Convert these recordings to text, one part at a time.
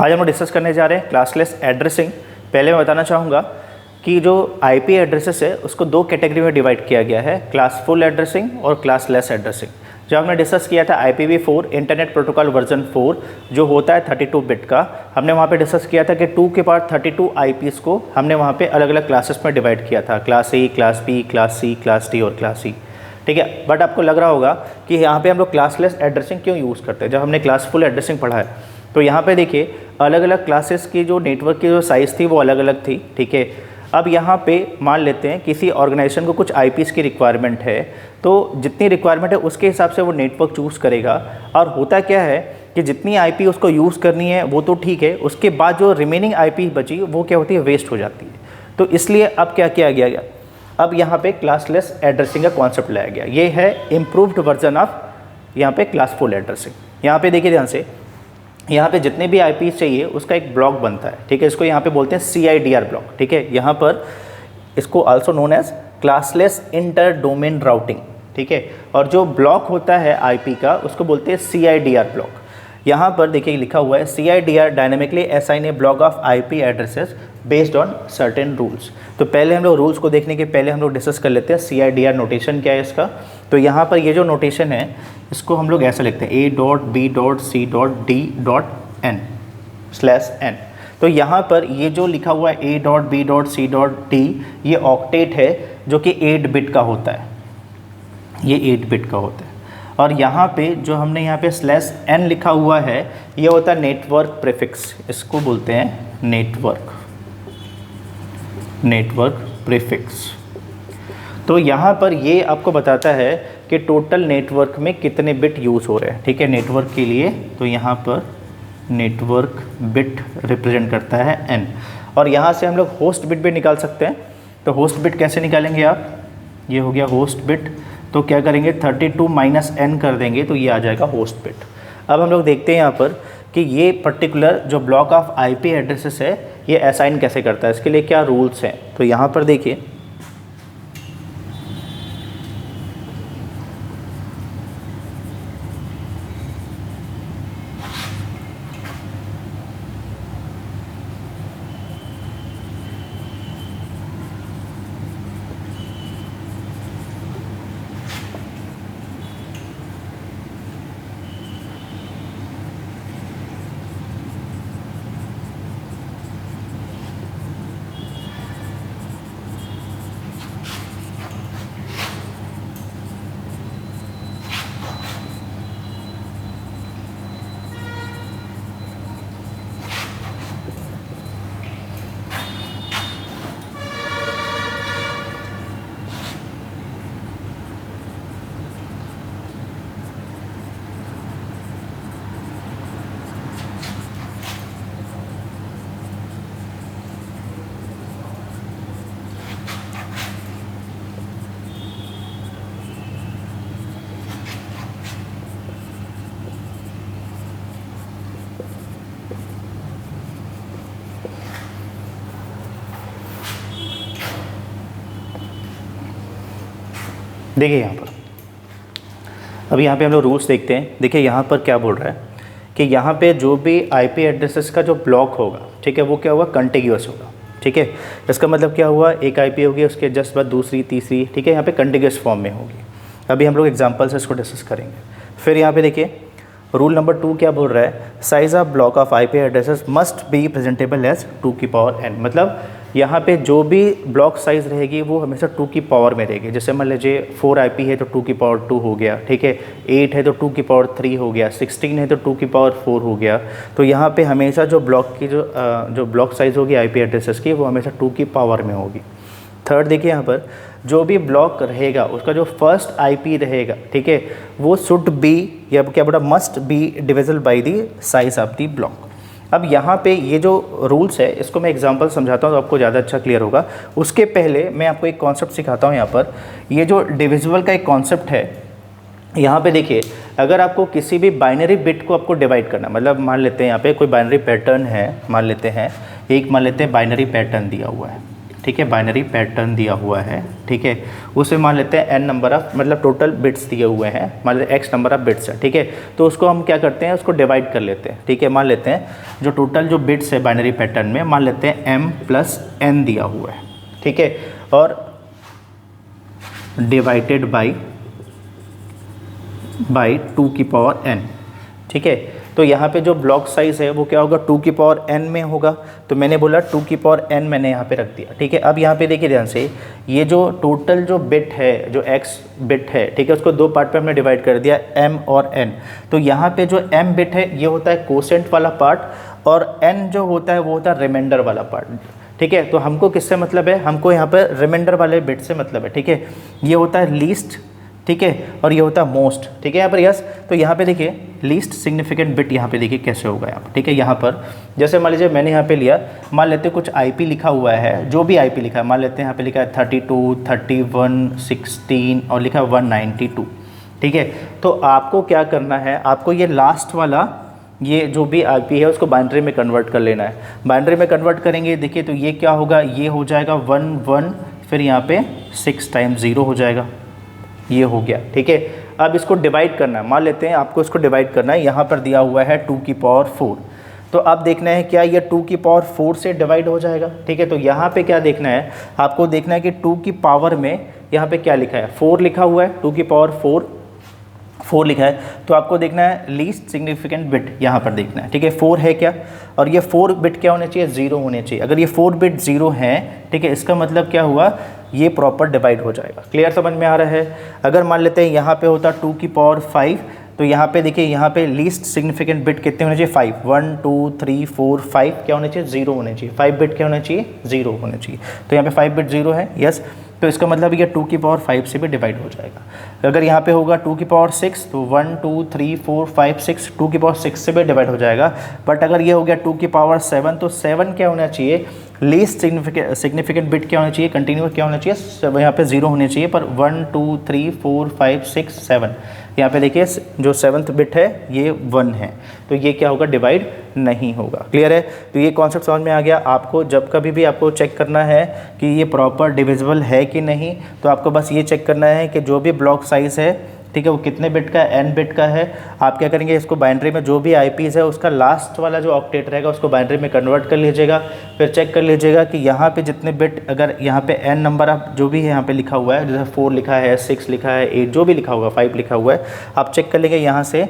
आज हम लोग डिस्कस करने जा रहे हैं क्लासलेस एड्रेसिंग। पहले मैं बताना चाहूँगा कि जो आईपी एड्रेसेस है उसको दो कैटेगरी में डिवाइड किया गया है, क्लासफुल एड्रेसिंग और क्लासलेस एड्रेसिंग। जो हमने डिस्कस किया था IPv4 इंटरनेट प्रोटोकॉल वर्जन 4 जो होता है 32 बिट का, हमने वहाँ पे डिस्कस किया था कि 2 के पावर 32 IPs को हमने वहाँ पे अलग अलग क्लासेस में डिवाइड किया था, class A, class B, class C, class D और क्लास C। ठीक है, बट आपको लग रहा होगा कि यहाँ पे हम लोग क्लासलेस एड्रेसिंग क्यों यूज़ करते हैं। जब हमने क्लासफुल एड्रेसिंग पढ़ा है तो यहाँ पे देखिए अलग अलग क्लासेस की जो नेटवर्क की जो साइज़ थी वो अलग अलग थी। ठीक है, अब यहाँ पे मान लेते हैं किसी ऑर्गेनाइजेशन को कुछ IPs की रिक्वायरमेंट है, तो जितनी रिक्वायरमेंट है उसके हिसाब से वो नेटवर्क चूज़ करेगा। और होता क्या है कि जितनी IP उसको यूज़ करनी है वो तो ठीक है, उसके बाद जो रिमेनिंग IP बची वो क्या होती है, वेस्ट हो जाती है। तो इसलिए अब क्या किया गया, अब यहाँ पे क्लासलेस एड्रेसिंग का कॉन्सेप्ट लाया गया। ये है इम्प्रूव्ड वर्जन ऑफ यहाँ पे क्लासफुल एड्रेसिंग। यहाँ पे देखिए ध्यान से, यहाँ पे जितने भी IPs चाहिए उसका एक ब्लॉक बनता है। ठीक है, इसको यहाँ पे बोलते हैं CIDR ब्लॉक। ठीक है, यहाँ पर इसको also known as classless inter domain routing. ठीक है, और जो ब्लॉक होता है IP का उसको बोलते हैं CIDR ब्लॉक। यहाँ पर देखिए लिखा हुआ है CIDR dynamically assign A block of IP addresses based on certain rules. तो पहले हम लोग रूल्स को देखने के पहले हम लोग डिस्कस कर लेते हैं CIDR नोटेशन क्या है इसका। तो यहाँ पर ये जो नोटेशन है इसको हम लोग ऐसा लिखते हैं A.B.C.D.N/N। तो यहाँ पर ये जो लिखा हुआ है A.B.C.D ये ऑक्टेट है जो कि 8 बिट का होता है, ये 8 बिट का होता है। और यहाँ पे जो हमने यहाँ पे /n लिखा हुआ है ये होता है नेटवर्क प्रीफिक्स, इसको बोलते हैं नेटवर्क प्रीफिक्स। तो यहाँ पर ये आपको बताता है कि टोटल नेटवर्क में कितने बिट यूज़ हो रहे हैं। ठीक है, नेटवर्क के लिए तो यहाँ पर नेटवर्क बिट रिप्रेजेंट करता है n। और यहाँ से हम लोग होस्ट बिट भी निकाल सकते हैं। तो होस्ट बिट कैसे निकालेंगे आप, ये हो गया होस्ट बिट, तो क्या करेंगे 32 - n कर देंगे तो ये आ जाएगा होस्ट बिट। अब हम लोग देखते हैं यहाँ पर कि ये पर्टिकुलर जो ब्लॉक ऑफ IP एड्रेसेस है ये असाइन कैसे करता है, इसके लिए क्या रूल्स हैं। तो यहाँ पर देखिए देखिए यहाँ पर, अब यहाँ पे हम लोग रूल्स देखते हैं। देखिए यहाँ पर क्या बोल रहा है कि यहाँ पे जो भी IP एड्रेसेस का जो ब्लॉक होगा, ठीक है, वो क्या होगा, कंटिग्यूअस होगा। ठीक है, इसका मतलब क्या हुआ, एक IP होगी उसके जस्ट बाद दूसरी तीसरी, ठीक है, यहाँ पे कंटिग्यूअस फॉर्म में होगी। अभी हम लोग एग्जाम्पल से इसको डिस्कस करेंगे। फिर यहाँ पे देखिए रूल नंबर 2 क्या बोल रहा है, size of block of IP addresses must be presentable as 2 की पावर n। मतलब यहाँ पे जो भी ब्लॉक साइज़ रहेगी वो हमेशा 2 की पावर में रहेगी। जैसे मान लीजिए 4 IP है तो 2 की पावर 2 हो गया। ठीक है, 8 है तो 2 की पावर 3 हो गया, 16 है तो 2 की पावर 4 हो गया। तो यहाँ पे हमेशा जो ब्लॉक की जो ब्लॉक साइज़ होगी IP एड्रेसेस की वो हमेशा 2 की पावर में होगी। थर्ड देखिए यहाँ पर जो भी ब्लॉक रहेगा उसका जो फर्स्ट IP रहेगा, ठीक है, वो शुड बी या क्या बोला, must be divisible by the size of the block. अब यहाँ पे ये जो रूल्स है इसको मैं एग्जांपल समझाता हूँ तो आपको ज़्यादा अच्छा क्लियर होगा। उसके पहले मैं आपको एक कॉन्सेप्ट सिखाता हूँ। यहाँ पर ये जो डिविजिबल का एक कॉन्सेप्ट है, यहाँ पे देखिए अगर आपको किसी भी बाइनरी बिट को आपको डिवाइड करना, मतलब मान लेते हैं यहाँ पे कोई बाइनरी पैटर्न है, मान लेते हैं बाइनरी पैटर्न दिया हुआ है। ठीक है, बाइनरी पैटर्न दिया हुआ है, ठीक है, उसे मान लेते हैं n नंबर ऑफ, मतलब टोटल बिट्स दिए हुए हैं, मान लेते हैं x नंबर ऑफ बिट्स है, ठीक है, तो उसको हम क्या करते हैं, उसको डिवाइड कर लेते हैं, ठीक है, मान लेते हैं जो टोटल जो बिट्स है बाइनरी पैटर्न में, मान लेते हैं m प्लस n दिया हुआ है, ठीक है, और डिवाइडेड बाई 2 की पावर n, ठीक है, तो यहाँ पे जो ब्लॉक साइज़ है वो क्या होगा, 2 की पावर n में होगा, तो मैंने बोला 2 की पावर n मैंने यहाँ पे रख दिया, ठीक है। अब यहाँ पे देखिए ध्यान से, ये जो टोटल जो बिट है, जो x बिट है, ठीक है, उसको दो पार्ट पे हमने डिवाइड कर दिया, m और n, तो यहाँ पे जो m बिट है ये होता है कोसेंट वाला पार्ट, और n जो होता है वो होता है रिमाइंडर वाला पार्ट, ठीक है। तो हमको किससे मतलब है, हमको यहाँ पर रिमाइंडर वाले बिट से मतलब है, ठीक है, ये होता है लीस्ट, ठीक है, और ये होता है मोस्ट, ठीक है, यहाँ पर यस। तो यहाँ पे देखिए लीस्ट सिग्निफिकेंट बिट यहाँ पे देखिए कैसे होगा यहाँ पर, ठीक है, यहाँ पर जैसे मान लीजिए मैंने यहाँ पे लिया, मान लेते हैं कुछ IP लिखा हुआ है, जो भी IP लिखा है, मान लेते हैं यहाँ पे लिखा है 32, 31, 16 और लिखा है 192, ठीक है। तो आपको क्या करना है, आपको ये लास्ट वाला ये जो भी IP है उसको बाइनरी में कन्वर्ट कर लेना है। बाइनरी में कन्वर्ट करेंगे, देखिए तो ये क्या होगा, ये हो जाएगा 1 1, फिर यहाँ पे 6 टाइम्स 0 हो जाएगा, ये हो गया, ठीक है। अब इसको डिवाइड करना है, मान लेते हैं आपको इसको डिवाइड करना है, यहाँ पर दिया हुआ है 2 की पावर 4, तो अब देखना है क्या ये 2 की पावर 4 से डिवाइड हो जाएगा, ठीक है। तो यहाँ पे क्या देखना है, आपको देखना है कि 2 की पावर में यहाँ पे क्या लिखा है, 4 लिखा हुआ है, 2 की पावर 4 लिखा है, तो आपको देखना है लीस्ट सिग्निफिकेंट बिट यहाँ पर देखना है, ठीक है, 4 है क्या, और ये 4 बिट क्या होने चाहिए, 0 होने चाहिए। अगर ये 4 बिट 0 हैं, ठीक है, इसका मतलब क्या हुआ, ये प्रॉपर डिवाइड हो जाएगा। क्लियर समझ में आ रहा है। अगर मान लेते हैं यहाँ पे होता 2 की पावर 5, तो यहाँ पे देखिए यहाँ पे लीस्ट सिग्निफिकेंट बिट कितने होने चाहिए, 5, 1 2 3 4 5 क्या होने चाहिए, 0 होने चाहिए, 5 बिट क्या होने चाहिए, 0 होने चाहिए। तो यहाँ पे 5 बिट 0 है, यस, तो इसका मतलब ये 2 की पावर 5 से भी डिवाइड हो जाएगा। अगर यहाँ पे होगा 2 की पावर 6, तो 1 2 3 4 5 6, 2 की पावर 6 से भी डिवाइड हो जाएगा। बट अगर ये हो गया 2 की पावर 7, तो 7 क्या होना चाहिए, लीस्ट सिग्निफिकेंट बिट क्या होना चाहिए, कंटिन्यूस क्या होना चाहिए, यहाँ पे 0 होने चाहिए, पर 1 2 3 4 5 6 7, यहाँ पे देखिए जो 7th बिट है ये 1 है, तो ये क्या होगा, डिवाइड नहीं होगा। क्लियर है। तो ये कॉन्सेप्ट समझ में आ गया। आपको जब कभी भी आपको चेक करना है कि ये प्रॉपर डिविजिबल है कि नहीं, तो आपको बस ये चेक करना है कि जो भी ब्लॉक साइज़ है, ठीक है, वो कितने बिट का है, n बिट का है। आप क्या करेंगे, इसको बाइनरी में जो भी IPs है उसका लास्ट वाला जो ऑक्टेट रहेगा उसको बाइनरी में कन्वर्ट कर लीजिएगा, फिर चेक कर लीजिएगा कि यहाँ पे जितने बिट, अगर यहाँ पे n नंबर आप जो भी है यहाँ पे लिखा हुआ है, जैसे 4 लिखा है, 6 लिखा है, 8 जो भी लिखा हुआ, 5 लिखा हुआ है, आप चेक कर लेंगे यहाँ से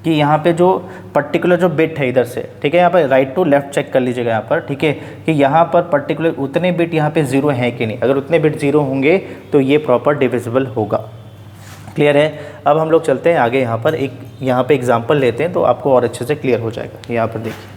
कि यहाँ पे जो पर्टिकुलर जो बिट है इधर से, ठीक है, यहाँ पर राइट टू लेफ्ट चेक कर लीजिएगा यहाँ पर, ठीक है, कि यहाँ पर पर्टिकुलर उतने बिट यहाँ पे 0 हैं कि नहीं। अगर उतने बिट 0 होंगे तो ये प्रॉपर डिविजिबल होगा। क्लियर है। अब हम लोग चलते हैं आगे, यहाँ पर एक यहाँ पे एग्जांपल लेते हैं तो आपको और अच्छे से क्लियर हो जाएगा। यहाँ पर देखिए,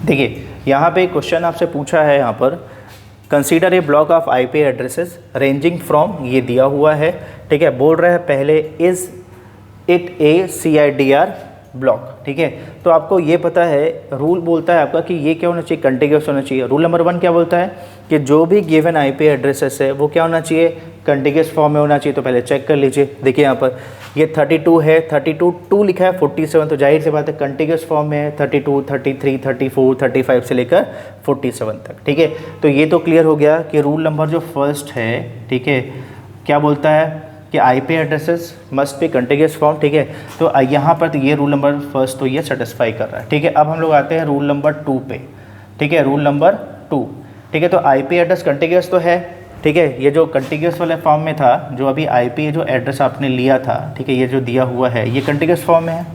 देखिए यहाँ पे क्वेश्चन आपसे पूछा है, यहाँ पर consider a block of IP addresses ranging from, ये दिया हुआ है, ठीक है, बोल रहा है पहले is it A CIDR block, ठीक है। तो आपको ये पता है, रूल बोलता है आपका कि ये क्या होना चाहिए, कंटिन्यूस होना चाहिए। रूल नंबर 1 क्या बोलता है कि जो भी गिवन IP एड्रेसेस है वो क्या होना चाहिए, कंटिन्यूस फॉर्म में होना चाहिए। तो पहले चेक कर लीजिए, देखिए यहाँ पर ये 32 है, 32 2 लिखा है, 47, तो जाहिर सी बात है कंटिन्यूस फॉर्म में है, 32 33 34 35 से लेकर 47 तक, ठीक है। तो ये तो क्लियर हो गया कि रूल नंबर जो फर्स्ट है, ठीक है, क्या बोलता है कि IP addresses must be continuous form, ठीक है। तो यहाँ पर तो ये रूल नंबर फर्स्ट तो ये सेटिस्फाई कर रहा है, ठीक है। अब हम लोग आते हैं रूल नंबर 2 पे, ठीक है, रूल नंबर 2, ठीक है। तो IP एड्रेस कंटिन्यूस तो है, ठीक है, ये जो कंटिन्यूस वाले फॉर्म में था, जो अभी IP जो एड्रेस आपने लिया था, ठीक है, ये जो दिया हुआ है ये कंटिन्यूस फॉर्म में है,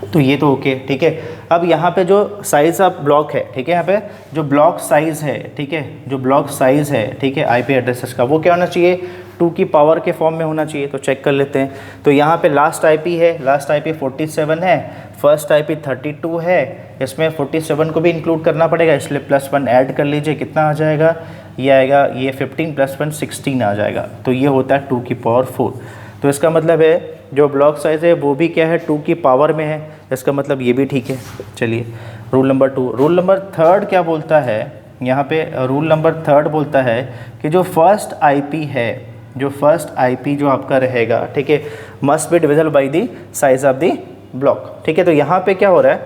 तो ये तो ओके, ठीक है। अब यहाँ पे जो साइज़ ऑफ ब्लॉक है, ठीक है, यहाँ पे जो ब्लॉक साइज़ है, ठीक है, जो ब्लॉक साइज़ है, ठीक है, IP एड्रेसेस का, वो क्या होना चाहिए, 2 की पावर के फॉर्म में होना चाहिए। तो चेक कर लेते हैं। तो यहाँ पे लास्ट IP है, लास्ट IP 47 है, फर्स्ट IP 32 है, इसमें 47 को भी इंक्लूड करना पड़ेगा, इसलिए +1 ऐड कर लीजिए, कितना आ जाएगा, ये आएगा, ये 15 + 1 16 आ जाएगा। तो ये होता है 2 की पावर 4। तो इसका मतलब है जो ब्लॉक साइज़ है वो भी क्या है, 2 की पावर में है, इसका मतलब ये भी ठीक है। चलिए रूल नंबर 2। रूल नंबर 3 क्या बोलता है यहाँ पे रूल नंबर 3 बोलता है कि जो फर्स्ट आईपी है, जो फर्स्ट आईपी जो आपका रहेगा, ठीक है, must be divisible by the size of the block, ठीक है। तो यहाँ पे क्या हो रहा है,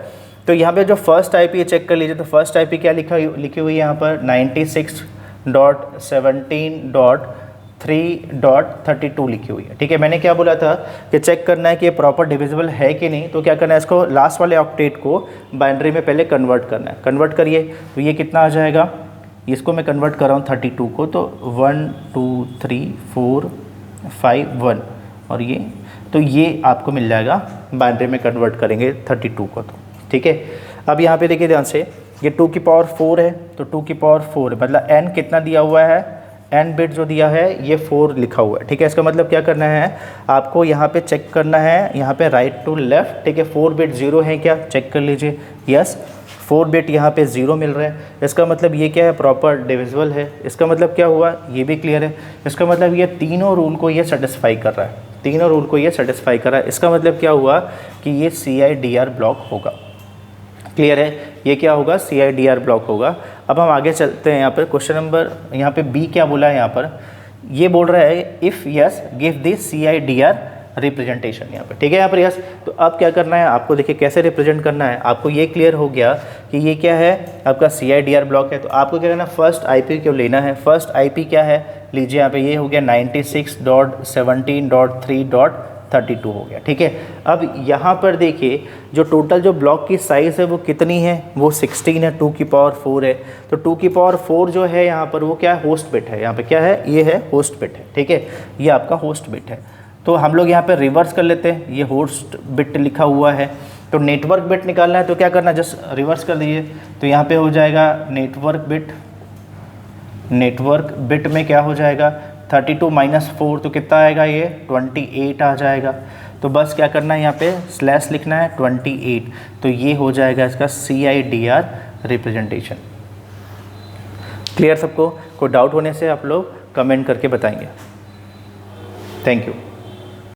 तो यहाँ पे जो फर्स्ट आईपी चेक कर लीजिए, तो फर्स्ट आईपी क्या लिखी हुई है यहाँ पर 96.17.3.32 लिखी हुई है, ठीक है। मैंने क्या बोला था कि चेक करना है कि ये प्रॉपर डिविजिबल है कि नहीं, तो क्या करना है, इसको लास्ट वाले ऑक्टेट को बाइनरी में पहले कन्वर्ट करना है। कन्वर्ट करिए तो ये कितना आ जाएगा, इसको मैं कन्वर्ट कर रहा हूँ 32 को, तो 1 2 3 4 5 1 और ये, तो ये आपको मिल जाएगा बाइनरी में कन्वर्ट करेंगे 32 को, तो ठीक है। अब यहाँ पे देखिए ध्यान से, ये 2 की पावर 4 है, तो 2 की पावर 4 मतलब n कितना दिया हुआ है, n बिट जो दिया है ये 4 लिखा हुआ है, ठीक है। इसका मतलब क्या करना है, आपको यहाँ पे चेक करना है, यहाँ पे राइट टू लेफ्ट, ठीक है। 4 बिट 0 है क्या, चेक कर लीजिए, यस 4 बिट यहाँ पे 0 मिल रहा है, इसका मतलब ये क्या है, प्रॉपर डिविजिबल है। इसका मतलब क्या हुआ, ये भी क्लियर है। इसका मतलब ये तीनों रूल को ये सेटिस्फाई कर रहा है, तीनों रूल को ये सेटिस्फाई कर रहा है। इसका मतलब क्या हुआ कि ये CIDR ब्लॉक होगा, क्लियर है, ये क्या होगा, CIDR ब्लॉक होगा। अब हम आगे चलते हैं, यहाँ पर क्वेश्चन नंबर, यहाँ पे B क्या बोला है, यहाँ पर ये बोल रहा है if yes give the CIDR representation, यहाँ पे ठीक है, यहाँ पर यस। तो अब क्या करना है आपको, देखिए कैसे रिप्रेजेंट करना है, आपको ये क्लियर हो गया कि ये क्या है, आपका CIDR ब्लॉक है। तो आपको क्या करना है, फर्स्ट IP क्यों लेना है, फर्स्ट IP क्या है, लीजिए यहाँ पे ये हो गया 96.17.3.32 हो गया, ठीक है। अब यहाँ पर देखिए जो टोटल जो ब्लॉक की साइज़ है वो कितनी है, वो 16 है, 2 की पावर 4 है। तो 2 की पावर 4 जो है यहाँ पर वो क्या है, होस्ट बिट है, यहाँ पे क्या है, ये है होस्ट बिट है, ठीक है, ये आपका होस्ट बिट है। तो हम लोग यहाँ पे रिवर्स कर लेते हैं, ये होस्ट बिट लिखा हुआ है, तो नेटवर्क बिट निकालना है, तो क्या करना है, जस्ट रिवर्स कर दीजिए। तो यहाँ पे हो जाएगा नेटवर्क बिट में क्या हो जाएगा 32 - 4, तो कितना आएगा, ये 28 आ जाएगा। तो बस क्या करना है, यहाँ पे स्लैश लिखना है 28, तो ये हो जाएगा इसका CIDR रिप्रेजेंटेशन। क्लियर सबको, कोई डाउट होने से आप लोग कमेंट करके बताएंगे। Thank you.